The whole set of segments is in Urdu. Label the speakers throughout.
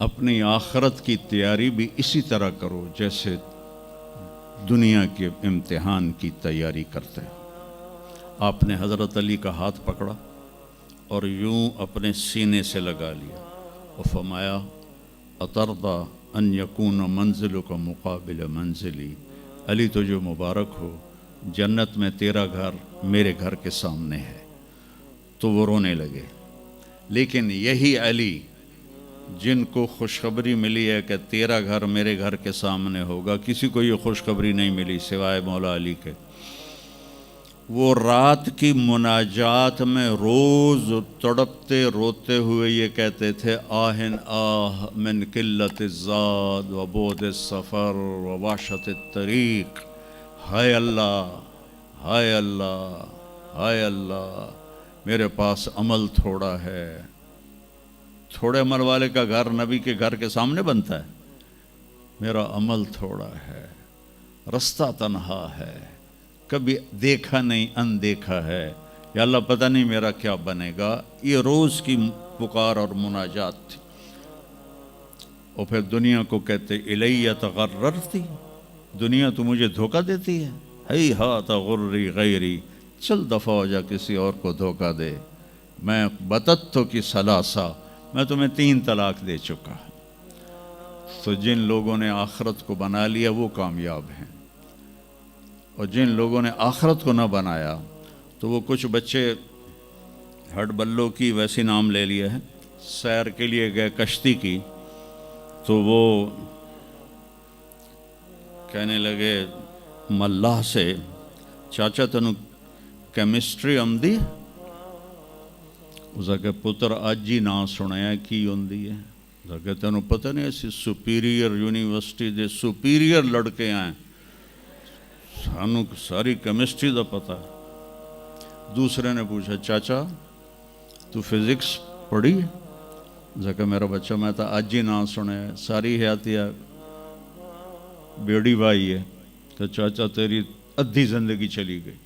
Speaker 1: اپنی آخرت کی تیاری بھی اسی طرح کرو جیسے دنیا کے امتحان کی تیاری کرتے ہو۔ آپ نے حضرت علی کا ہاتھ پکڑا اور یوں اپنے سینے سے لگا لیا اور فرمایا اترضی ان یکون منزلک مقابل منزلی، علی تجھے مبارک ہو، جنت میں تیرا گھر میرے گھر کے سامنے ہے۔ تو وہ رونے لگے۔ لیکن یہی علی جن کو خوشخبری ملی ہے کہ تیرا گھر میرے گھر کے سامنے ہوگا، کسی کو یہ خوشخبری نہیں ملی سوائے مولا علی کے، وہ رات کی مناجات میں روز تڑپتے روتے ہوئے یہ کہتے تھے آہن آہ من قلت الزاد و بعد السفر و وحشت الطریق، ہائے اللہ، ہائے اللہ، ہائے اللہ، میرے پاس عمل تھوڑا ہے۔ تھوڑے عمل والے کا گھر نبی کے گھر کے سامنے بنتا ہے؟ میرا عمل تھوڑا ہے، رستہ تنہا ہے، کبھی دیکھا نہیں اندیکھا ہے، یا اللہ پتہ نہیں میرا کیا بنے گا۔ یہ روز کی پکار اور مناجات تھی۔ اور پھر دنیا کو کہتے الیہ تغررتی، دنیا تو مجھے دھوکہ دیتی ہے، ہی ہاتھ غری غیری، چل دفعہ ہو جا کسی اور کو دھوکہ دے، میں بتتو کی ثلاثہ، میں تمہیں 3 طلاق دے چکا۔ تو جن لوگوں نے آخرت کو بنا لیا وہ کامیاب ہیں، اور جن لوگوں نے آخرت کو نہ بنایا تو وہ کچھ بچے ہڈ بلوں کی ویسی نام لے لیے ہیں، سیر کے لیے گئے کشتی کی، تو وہ کہنے لگے ملاح سے چاچا تنو کیمسٹری آمدی؟ اس کہ پتر اج ہی نہ سنیا کی ہوندی ہے؟ اس کہ تینوں پتہ نہیں ایسی سپیریئر یونیورسٹی دے سپیریئر لڑکے آئیں، سانو ساری کیمسٹری دا پتہ ہے۔ دوسرے نے پوچھا چاچا تو فزکس پڑھی؟ کہ میرا بچہ میں تو اج ہی نہ سنے، ساری حیاتیہ بیڑی بائی ہے۔ تو چاچا تیری ادھی زندگی چلی گئی،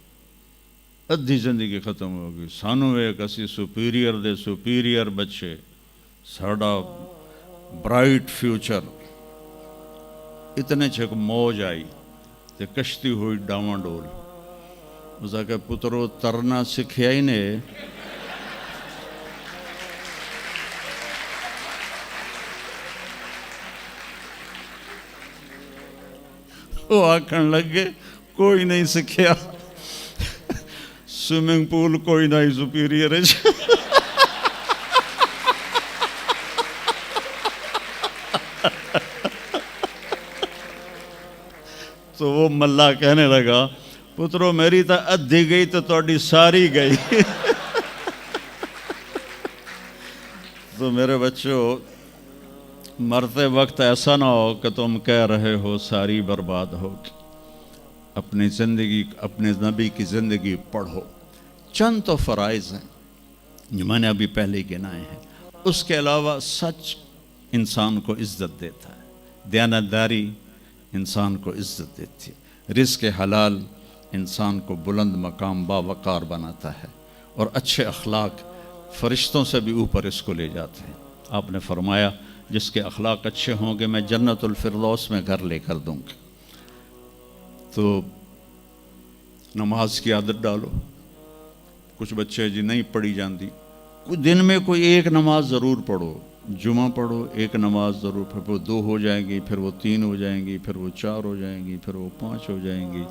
Speaker 1: ادھی زندگی ختم ہو گئی، سانو ایک اسی سپیریئر دے سپیریئر بچے، ساڑا برائٹ فیوچر۔ اتنے چھک موج آئی تے کشتی ہوئی ڈاواں ڈول۔ اس کہ پترو ترنا سکھیا ہی نے، وہ آکھن لگے کوئی نہیں سکھیا، سوئمنگ پول کوئی نہیں سپیریئر ہے۔ تو وہ ملا کہنے لگا پترو میری تو ادھی گئی تو تہاڈی ساری گئی۔ تو میرے بچوں مرتے وقت ایسا نہ ہو کہ تم کہہ رہے ہو ساری برباد ہوگی۔ اپنی زندگی، اپنے نبی کی زندگی پڑھو۔ چند تو فرائض ہیں جو میں نے ابھی پہلے گنائے ہیں، اس کے علاوہ سچ انسان کو عزت دیتا ہے، دیانتداری انسان کو عزت دیتی ہے، رزق حلال انسان کو بلند مقام باوقار بناتا ہے، اور اچھے اخلاق فرشتوں سے بھی اوپر اس کو لے جاتے ہیں۔ آپ نے فرمایا جس کے اخلاق اچھے ہوں گے میں جنت الفردوس میں گھر لے کر دوں گا۔ تو نماز کی عادت ڈالو۔ کچھ بچے جی نہیں پڑھی جاندی، کوئی دن میں کوئی ایک نماز ضرور پڑھو، جمعہ پڑھو، ایک نماز ضرور، پھر وہ 2 ہو جائیں گی، پھر وہ 3 ہو جائیں گی، پھر وہ 4 ہو جائیں گی، پھر وہ 5 ہو جائیں گی۔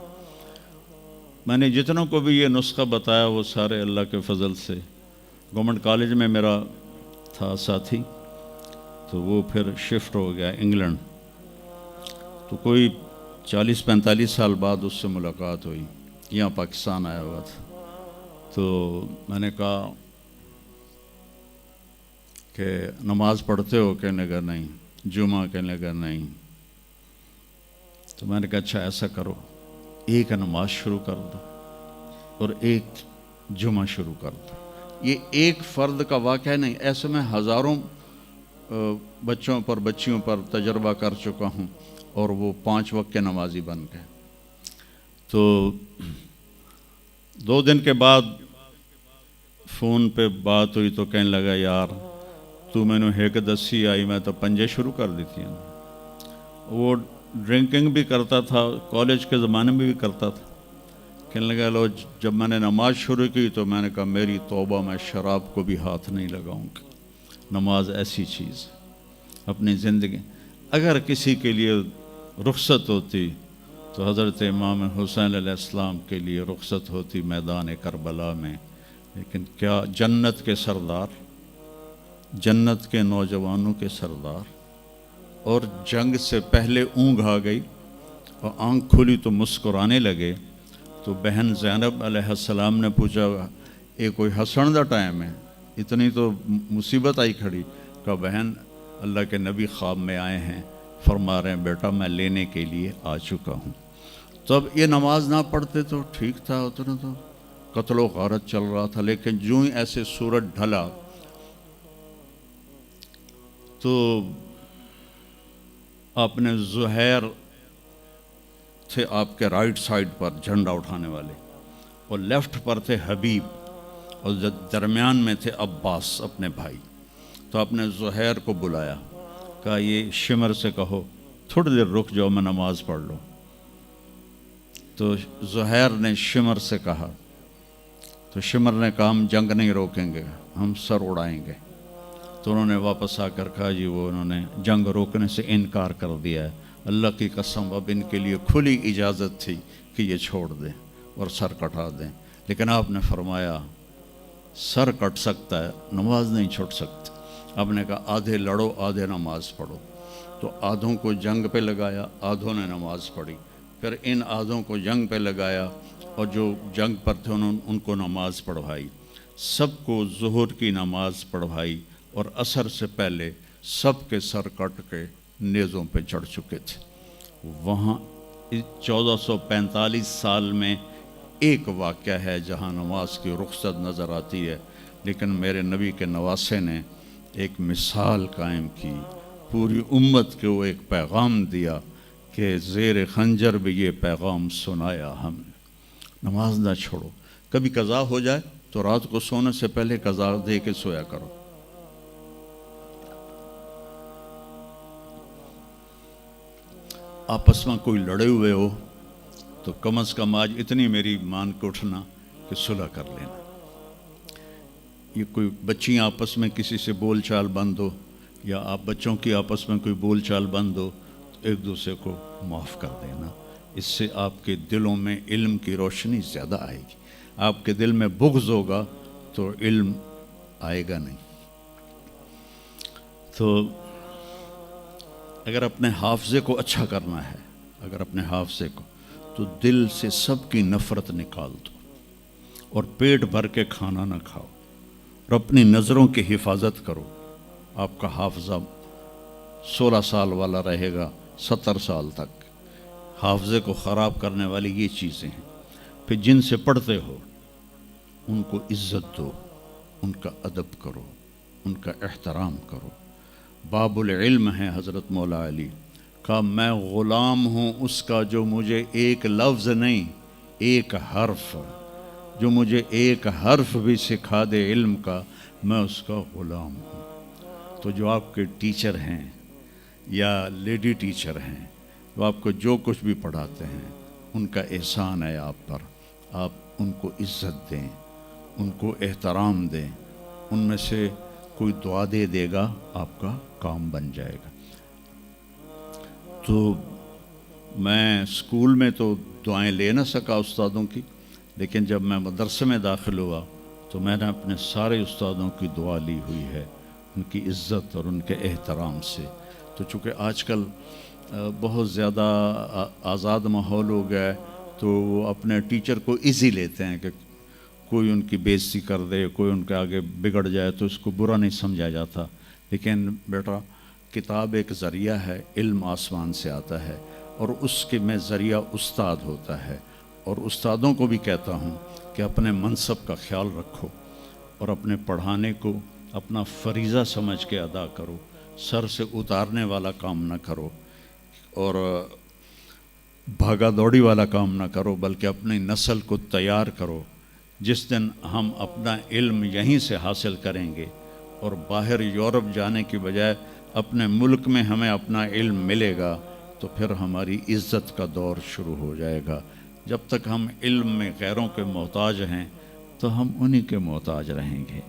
Speaker 1: میں نے جتنوں کو بھی یہ نسخہ بتایا وہ سارے اللہ کے فضل سے، گورنمنٹ کالج میں میرا تھا ساتھی، تو وہ پھر شفٹ ہو گیا انگلینڈ، تو کوئی 40-45 سال بعد اس سے ملاقات ہوئی، یہاں پاکستان آیا ہوا تھا۔ تو میں نے کہا کہ نماز پڑھتے ہو؟ کہنے لگا نہیں۔ جمعہ؟ کہنے لگا نہیں۔ تو میں نے کہا اچھا ایسا کرو، ایک نماز شروع کر دو اور ایک جمعہ شروع کر دو۔ یہ ایک فرد کا واقعہ نہیں، ایسے میں ہزاروں بچوں پر بچیوں پر تجربہ کر چکا ہوں، اور وہ 5 وقت کے نمازی بن گئے۔ تو 2 دن کے بعد فون پہ بات ہوئی تو کہنے لگا یار تو مینو ایک دسی آئی میں تو پنجے شروع کر دیتی ہیں. وہ ڈرنکنگ بھی کرتا تھا, کالج کے زمانے میں بھی کرتا تھا. کہنے لگا لو جب میں نے نماز شروع کی تو میں نے کہا میری توبہ, میں شراب کو بھی ہاتھ نہیں لگاؤں گا. نماز ایسی چیز اپنی زندگی, اگر کسی کے لیے رخصت ہوتی تو حضرت امام حسین علیہ السلام کے لیے رخصت ہوتی میدان کربلا میں. لیکن کیا جنت کے سردار, جنت کے نوجوانوں کے سردار, اور جنگ سے پہلے اونگ آ گئی اور آنکھ کھلی تو مسکرانے لگے. تو بہن زینب علیہ السلام نے پوچھا یہ کوئی ہسن دا ٹائم ہے, اتنی تو مصیبت آئی کھڑی. کہا بہن اللہ کے نبی خواب میں آئے ہیں, فرما رہے ہیں بیٹا میں لینے کے لیے آ چکا ہوں. تو اب یہ نماز نہ پڑھتے تو ٹھیک تھا, اتنا تو قتل و غارت چل رہا تھا. لیکن جو ہی ایسے سورج ڈھلا تو آپ نے زہیر تھے آپ کے رائٹ سائڈ پر جھنڈا اٹھانے والے, اور لیفٹ پر تھے حبیب, اور درمیان میں تھے عباس اپنے بھائی. تو آپ نے زہیر کو بلایا, کہا یہ شمر سے کہو تھوڑی دیر رک جاؤ میں نماز پڑھ لوں. تو زہیر نے شمر سے کہا, تو شمر نے کہا ہم جنگ نہیں روکیں گے, ہم سر اڑائیں گے. تو انہوں نے واپس آ کر کہا جی وہ انہوں نے جنگ روکنے سے انکار کر دیا ہے, اللہ کی قسم اب ان کے لیے کھلی اجازت تھی کہ یہ چھوڑ دیں اور سر کٹا دیں. لیکن آپ نے فرمایا سر کٹ سکتا ہے, نماز نہیں چھوڑ سکتی. آپ نے کہا آدھے لڑو آدھے نماز پڑھو. تو آدھوں کو جنگ پہ لگایا, آدھوں نے نماز پڑھی. پھر ان آدھوں کو جنگ پہ لگایا اور جو جنگ پر تھے ان کو نماز پڑھوائی. سب کو ظہر کی نماز پڑھوائی, اور عصر سے پہلے سب کے سر کٹ کے نیزوں پہ چڑھ چکے تھے. وہاں 1445 سال میں ایک واقعہ ہے جہاں نماز کی رخصت نظر آتی ہے. لیکن میرے نبی کے نواسے نے ایک مثال قائم کی, پوری امت کو ایک پیغام دیا کہ زیر خنجر بھی یہ پیغام سنایا ہم نے, نماز نہ چھوڑو. کبھی قضا ہو جائے تو رات کو سونے سے پہلے قضا دے کے سویا کرو. آپس میں کوئی لڑے ہوئے ہو تو کم از کم آج اتنی میری مان کے اٹھنا کہ صلح کر لینا. یہ کوئی بچیاں آپس میں کسی سے بول چال بند ہو, یا آپ بچوں کی آپس میں کوئی بول چال بند ہو, تو ایک دوسرے کو معاف کر دینا. اس سے آپ کے دلوں میں علم کی روشنی زیادہ آئے گی. آپ کے دل میں بغض ہوگا تو علم آئے گا نہیں. تو اگر اپنے حافظے کو اچھا کرنا ہے, اگر اپنے حافظے کو, تو دل سے سب کی نفرت نکال دو, اور پیٹ بھر کے کھانا نہ کھاؤ, اور اپنی نظروں کی حفاظت کرو. آپ کا حافظہ 16 سال والا رہے گا 70 سال تک. حافظے کو خراب کرنے والی یہ چیزیں ہیں. پھر جن سے پڑھتے ہو ان کو عزت دو, ان کا ادب کرو, ان کا احترام کرو. باب العلم ہے حضرت مولا علی, کہا میں غلام ہوں اس کا جو مجھے ایک لفظ نہیں ایک حرف, جو مجھے ایک حرف بھی سکھا دے علم کا, میں اس کا غلام ہوں. تو جو آپ کے ٹیچر ہیں یا لیڈی ٹیچر ہیں, وہ آپ کو جو کچھ بھی پڑھاتے ہیں, ان کا احسان ہے آپ پر. آپ ان کو عزت دیں, ان کو احترام دیں. ان میں سے کوئی دعا دے دے گا آپ کا کام بن جائے گا. تو میں اسکول میں تو دعائیں لے نہ سکا استادوں کی, لیکن جب میں مدرسے میں داخل ہوا تو میں نے اپنے سارے استادوں کی دعا لی ہوئی ہے, ان کی عزت اور ان کے احترام سے. تو چونکہ آج کل بہت زیادہ آزاد ماحول ہو گیا ہے, تو وہ اپنے ٹیچر کو ایزی لیتے ہیں کہ کوئی ان کی بے عزتی کر دے, کوئی ان کے آگے بگڑ جائے تو اس کو برا نہیں سمجھا جاتا. لیکن بیٹا کتاب ایک ذریعہ ہے, علم آسمان سے آتا ہے, اور اس کے میں ذریعہ استاد ہوتا ہے. اور استادوں کو بھی کہتا ہوں کہ اپنے منصب کا خیال رکھو, اور اپنے پڑھانے کو اپنا فریضہ سمجھ کے ادا کرو. سر سے اتارنے والا کام نہ کرو, اور بھاگا دوڑی والا کام نہ کرو, بلکہ اپنی نسل کو تیار کرو. جس دن ہم اپنا علم یہیں سے حاصل کریں گے, اور باہر یورپ جانے کی بجائے اپنے ملک میں ہمیں اپنا علم ملے گا تو پھر ہماری عزت کا دور شروع ہو جائے گا۔ جب تک ہم علم میں غیروں کے محتاج ہیں تو ہم انہی کے محتاج رہیں گے۔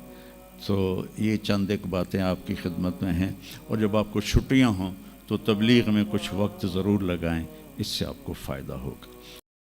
Speaker 1: تو یہ چند ایک باتیں آپ کی خدمت میں ہیں، اور جب آپ کو چھٹیاں ہوں تو تبلیغ میں کچھ وقت ضرور لگائیں، اس سے آپ کو فائدہ ہوگا۔